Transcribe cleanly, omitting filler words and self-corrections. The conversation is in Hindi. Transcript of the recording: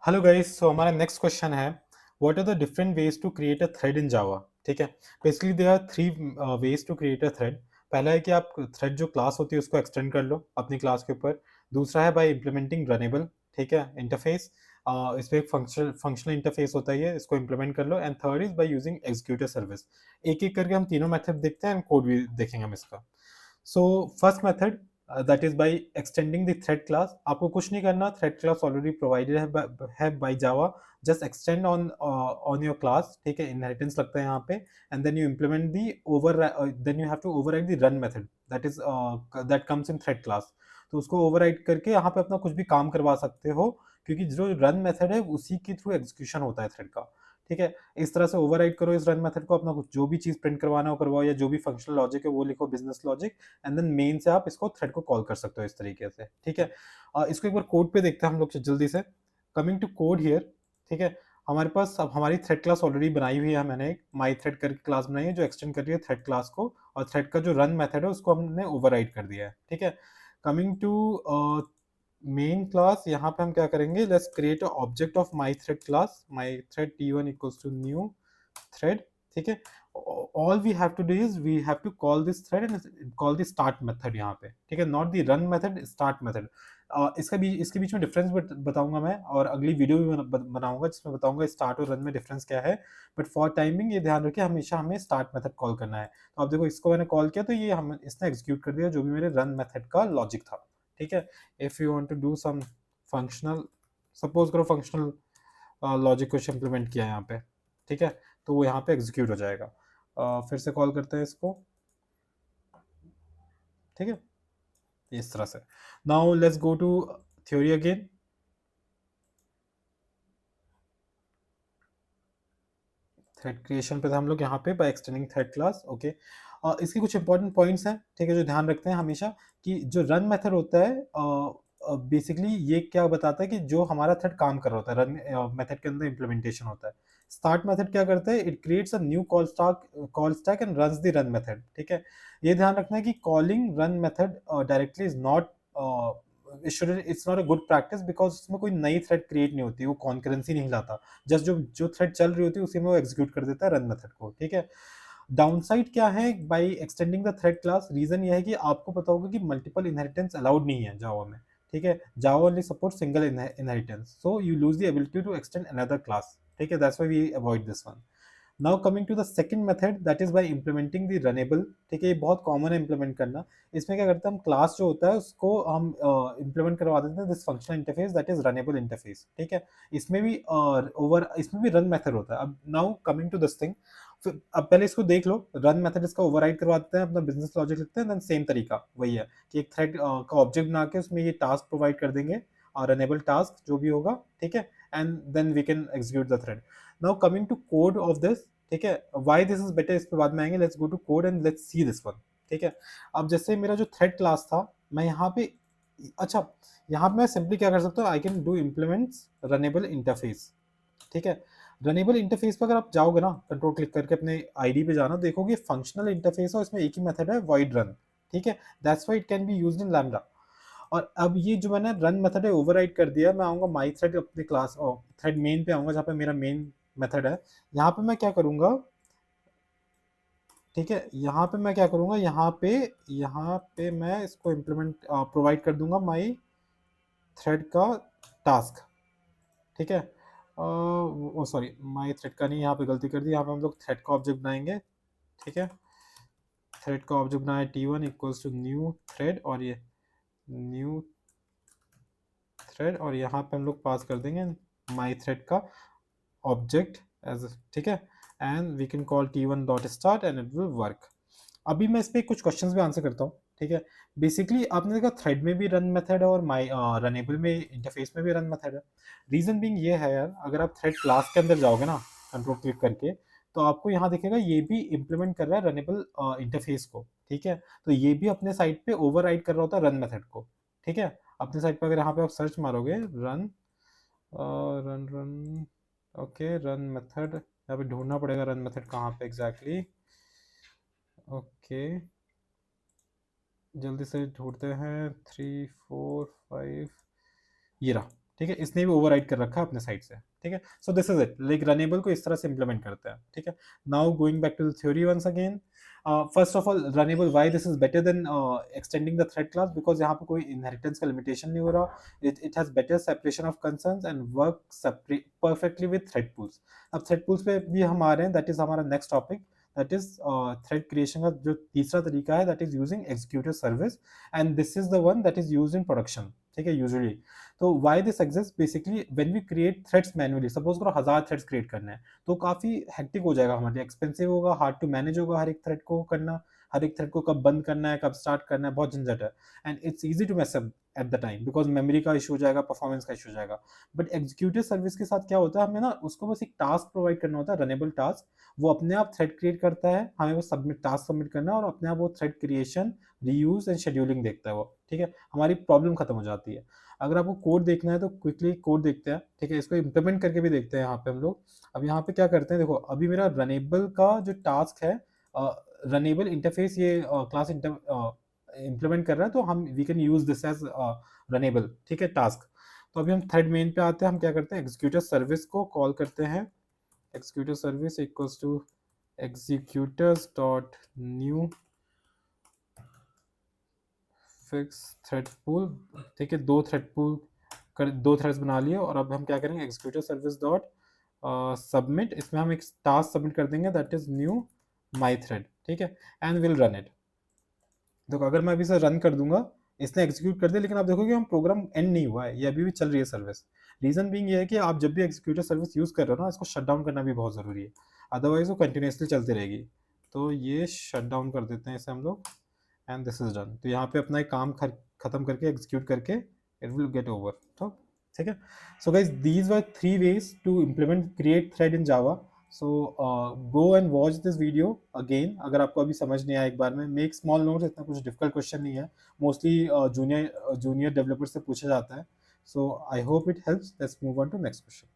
हेलो गाइस, सो हमारा नेक्स्ट क्वेश्चन है what are the different ways to create a thread in Java. ठीक है, basically there are three ways to create a thread. पहला है कि आप थ्रेड जो क्लास होती है उसको एक्सटेंड कर लो अपनी क्लास के ऊपर। दूसरा है बाय इम्प्लीमेंटिंग रनेबल, ठीक है, इंटरफेस। इसमें एक फंक्शनल इंटरफेस होता है, ये इसको इम्प्लीमेंट कर लो। And third is by using executive service. एक एक करके हम तीनों मेथड देखते हैं एंड कोड भी देखेंगे हम इसका। So first method that is by extending the thread class. आपको कुछ नहीं करना, थ्रेड क्लास ऑलरेडी प्रोवाइडेड है by Java. Just extend on your class, ठीक है, इनहेरिटेंस लगता है यहाँ पे। And then you implement the over, then you have to override the run method that is that comes in thread class. तो उसको ओवरराइड करके यहाँ पे अपना कुछ भी काम करवा सकते हो, क्योंकि जो रन मेथड है उसी के थ्रू एग्जीक्यूशन होता है थ्रेड का। ठीक है, इस तरह से ओवरराइड करो इस रन मेथड को, अपना कुछ जो भी चीज प्रिंट करवाना हो करवाओ, या जो भी फंक्शनल लॉजिक है वो लिखो, business logic. And then main से आप इसको थ्रेड को कॉल कर सकते हो इस तरीके से। ठीक है, इसको एक बार कोड पे देखते हैं हम लोग जल्दी से। कमिंग टू कोड हियर, ठीक है, हमारे पास अब हमारी थ्रेड क्लास ऑलरेडी बनाई हुई है। मैंने एक माई थ्रेड करके क्लास बनाई है जो एक्सटेंड कर रही है थ्रेड क्लास को, और थ्रेड का जो रन मेथड है उसको हमने ओवरराइड कर दिया है। ठीक है, कमिंग टू मेन क्लास, यहाँ पे हम क्या करेंगे, let's create a object of my thread class, my thread t1 equals to new thread. ठीक है, all we have to do is we have to call this thread and call the start method यहाँ पे। ठीक है, not the run method, start method। इसके बीच में डिफरेंस बताऊंगा मैं, और अगली वीडियो भी बनाऊंगा जिसमें बताऊंगा स्टार्ट और रन में डिफरेंस क्या है। बट फॉर टाइमिंग ये ध्यान रखिए, हमेशा हमें स्टार्ट मेथड कॉल करना है। तो आप देखो, इसको मैंने कॉल किया तो ये हम इसने एग्जीक्यूट कर दिया जो भी मेरे रन मेथड का लॉजिक था। ठीक है, if you want to do some functional, suppose करो फंक्शनल लॉजिक कुछ इंप्लीमेंट किया है यहाँ पे। ठीक है, तो वो यहाँ पे एग्जीक्यूट हो जाएगा। फिर से कॉल करते हैं इसको। ठीक है, इस तरह से। Now let's go to theory again. Thread creation पे था हम लोग यहाँ पे, by extending thread class. Okay, इसके कुछ इंपॉर्टेंट पॉइंट्स हैं, ठीक है, जो ध्यान रखते हैं हमेशा, कि जो रन मेथड होता है बेसिकली ये क्या बताता है कि जो हमारा थ्रेड काम कर रहा होता है, रन मेथड के अंदर इम्प्लीमेंटेशन होता है। स्टार्ट मेथड क्या करता है, it creates a new call stack and runs the run method. ठीक है, ये ध्यान रखना है कि calling run method directly is not, it's not a good practice, because उसमें कोई नई थ्रेड क्रिएट नहीं होती, वो कॉन्करेंसी नहीं लाता। जस्ट जो जो थ्रेड चल रही होती है उसी में वो एग्जीक्यूट कर देता है रन मेथड को। ठीक है, डाउनसाइड क्या है by extending the thread class, reason ये है कि आपको पता होगा कि मल्टीपल इनहेरिटेंस अलाउड नहीं है जावा में। ठीक है, Java only support single inheritance, so you lose the ability to extend another class. ठीक है, that's why we avoid this one. Now coming to the second method, that is by implementing the runnable. ठीक है, ये बहुत कॉमन है इम्प्लीमेंट करना। इसमें क्या करते हैं हम, क्लास जो होता है उसको हम इम्प्लीमेंट करवा देते हैं this functional interface that is runnable interface. ठीक है, इसमें भी रन मेथड होता है। अब now coming to this thing, अब पहले इसको देख लो, रन मेथड इसका ओवरराइड करवा देते हैं, अपना बिजनेस लॉजिक लिखते हैं, देन सेम तरीका वही है कि एक थ्रेड का ऑब्जेक्ट बना के उसमें ये टास्क प्रोवाइड कर देंगे, और रनेबल टास्क जो भी होगा। ठीक है, and then we can execute the thread. Now coming to code of this, ठीक है, व्हाई दिस इज बेटर इस पे बाद में आएंगे। Let's go to code and let's see this one. ठीक है, अब जैसे मेरा जो थ्रेड क्लास था, मैं यहाँ पे, अच्छा, यहाँ पे मैं सिंपली क्या कर सकता हूँ, I can do implements runnable interface. ठीक है, रनेबल इंटरफेस पे अगर आप जाओगे ना, कंट्रोल क्लिक करके अपने आईडी पे जाना, देखोगे फंक्शनल इंटरफेस है, इसमें एक ही मेथड है, void run। ठीक है, that's why it can be used in lambda. और अब ये जो मैंने रन मेथड है ओवरराइड कर दिया, मैं आऊंगा माई थ्रेड अपने क्लास और थ्रेड मेन पे आऊंगा, जहाँ पे मेरा मेन मेथड है। यहाँ पे मैं क्या करूंगा, ठीक है, यहाँ पे मैं क्या करूंगा, यहाँ पे मैं इसको इम्प्लीमेंट प्रोवाइड कर दूंगा माई थ्रेड का टास्क। ठीक है, ओ सॉरी, माई थ्रेड का नहीं, यहाँ पे गलती कर दी, यहाँ पे हम लोग थ्रेड का ऑब्जेक्ट बनाएंगे। ठीक है, थ्रेड का ऑब्जेक्ट बनाया t1 equals to new thread, और ये न्यू थ्रेड, और यहाँ पे हम लोग पास कर देंगे माई थ्रेड का ऑब्जेक्ट एज। ठीक है, and we can call t1 dot start and it will work. अभी मैं इस पे कुछ क्वेश्चंस भी आंसर करता हूँ। ठीक है, बेसिकली आपने देखा थ्रेड में भी रन मेथड है और माई रनेबल में इंटरफेस में भी रन मेथड है। रीजन बीइंग ये है यार, अगर आप थ्रेड क्लास के अंदर जाओगे ना, कंट्रोल क्लिक करके, तो आपको यहाँ दिखेगा ये भी इम्प्लीमेंट कर रहा है रनेबल इंटरफेस को। ठीक है, तो ये भी अपने साइड पे ओवरराइड कर रहा होता है रन मेथड को। ठीक है, अपने साइड पे अगर यहाँ पे आप सर्च मारोगे run, run run, okay, run method, यहाँ पे ढूंढना पड़ेगा रन मेथड कहाँ पे एग्जैक्टली। ओके, जल्दी से ढूंढते हैं, 3 4 5, ये रहा। ठीक है, इसने भी ओवरराइड कर रखा है अपने साइड से, ठीक है। So this is it, like runnable को इस तरह से इंप्लीमेंट करते हैं, ठीक है। Now going back to the theory once again, first of all runnable, why this is better than extending the thread class, because यहाँ पे कोई इनहेरिटेंस का लिमिटेशन नहीं हो रहा, it has better separation of concerns and work perfectly with thread pools. अब थ्रेड पूल्स पे भी हम आ रहे हैं, दैट इज हमारा next topic, that is thread creation का जो तीसरा तरीका है, that is using executive service, and this is the one that is used in production, ठीक है, यूजुअली। तो why this exist, basically when we create threads manually, suppose करो 1000 थ्रेड्स क्रिएट करने हैं, तो काफी हेक्टिक हो जाएगा हमारे लिए, एक्सपेंसिव होगा, हार्ड टू मैनेज होगा हर एक थ्रेड को करना, हर एक थ्रेड को कब बंद करना है, कब स्टार्ट करना है, बहुत झंझट है, and it's easy to mess up at the time, because memory का इशू हो जाएगा, परफॉर्मेंस का इशू हो जाएगा। बट एग्जीक्यूटिव सर्विस के साथ क्या होता है, हमें ना उसको बस एक टास्क प्रोवाइड करना होता है, रनेबल टास्क, वो अपने आप थ्रेड क्रिएट करता है, हमें बस सबमिट टास्क सबमिट करना है, और अपने आप वो thread creation, reuse and scheduling देखता है वो, ठीक है, हमारी प्रॉब्लम खत्म हो जाती है। अगर आपको कोड देखना है तो क्विकली कोड देखते हैं, ठीक है, इसको इम्प्लीमेंट करके भी देखते हैं यहाँ पे हम लोग। अब यहाँ पे क्या करते हैं, देखो अभी मेरा रनेबल का जो टास्क है, रनेबल इंटरफेस ये क्लास इम्प्लीमेंट कर रहा है, तो हम we can use this as runnable, ठीक है, टास्क। तो अभी हम थ्रेड मेन पे आते हैं, हम क्या करते हैं, एग्जीक्यूटिव सर्विस को कॉल करते हैं, executive service equals to executors dot new fix thread pool, ठीक है, दो थ्रेड पूल कर, दो थ्रेड्स बना लिए, और अब हम क्या करेंगे, एग्जीक्यूटिव सर्विस डॉट सबमिट, इसमें हम एक टास्क सबमिट कर देंगे, that is knew my thread, ठीक है, एंड विल रन इट। देखो अगर मैं अभी से रन कर दूंगा, इसने एग्जीक्यूट कर दिया, लेकिन आप देखोगे हम प्रोग्राम एंड नहीं हुआ है, ये अभी भी चल रही है सर्विस। रीजन बीइंग ये है कि आप जब भी एग्जीक्यूटिव सर्विस यूज कर रहे हो ना, इसको शट डाउन करना भी बहुत जरूरी है, अदरवाइज वो कंटिन्यूसली चलती रहेगी। तो ये शट डाउन कर देते हैं इसे हम लोग, एंड दिस इज डन। तो यहाँ पे अपना एक काम खत्म करके एग्जीक्यूट करके इट विल गेट ओवर, तो ठीक है। So guys these were 3 ways to implement create thread in Java. So go and watch this video again, अगर आपको अभी समझ नहीं आया एक बार में, मेक स्मॉल नोट्स, इतना कुछ डिफिकल्ट क्वेश्चन नहीं है, मोस्टली जूनियर डेवलपर से पूछा जाता है। So I hope it helps, let's move on to next question.